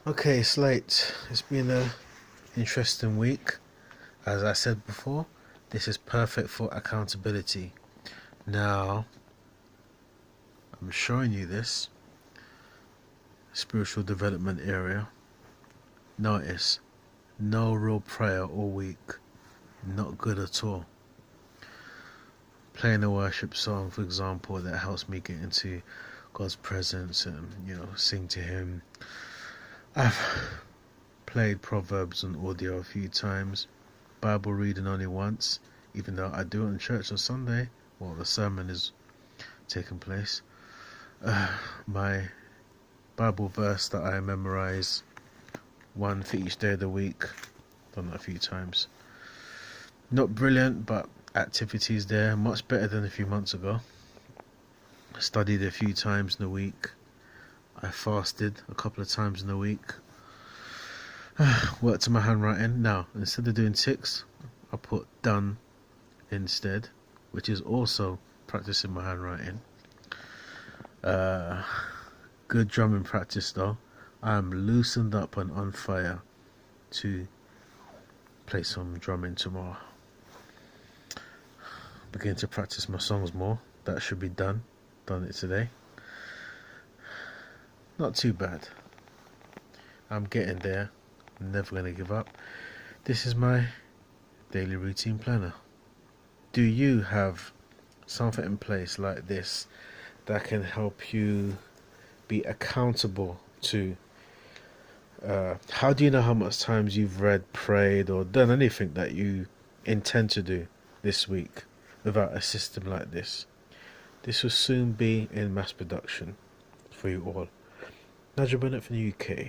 Okay, Slate. It's been a interesting week. As I said before, this is perfect for accountability. Now, I'm showing you this spiritual development area. Notice, no real prayer all week. Not good at all. Playing a worship song, for example, that helps me get into God's presence and, sing to Him. I've played Proverbs on audio a few times. Bible reading only once, even though I do it in church on Sunday while the sermon is taking place. My Bible verse that I memorize, one for each day of the week, done that a few times. Not brilliant, but activities there, much better than a few months ago. Studied a few times in the week. I fasted a couple of times in the week. Worked on my handwriting. Now, instead of doing ticks, I put done instead, which is also practicing my handwriting. Good drumming practice though. I'm loosened up and on fire to play some drumming tomorrow. Begin to practice my songs more. That should be done. Done it today. Not too bad. I'm getting there. I'm never going to give up. This is my daily routine planner. Do you have something in place like this that can help you be accountable to? How do you know how much times you've read, prayed, or done anything that you intend to do this week without a system like this? This will soon be in mass production for you all. Nigel Bennett from the UK.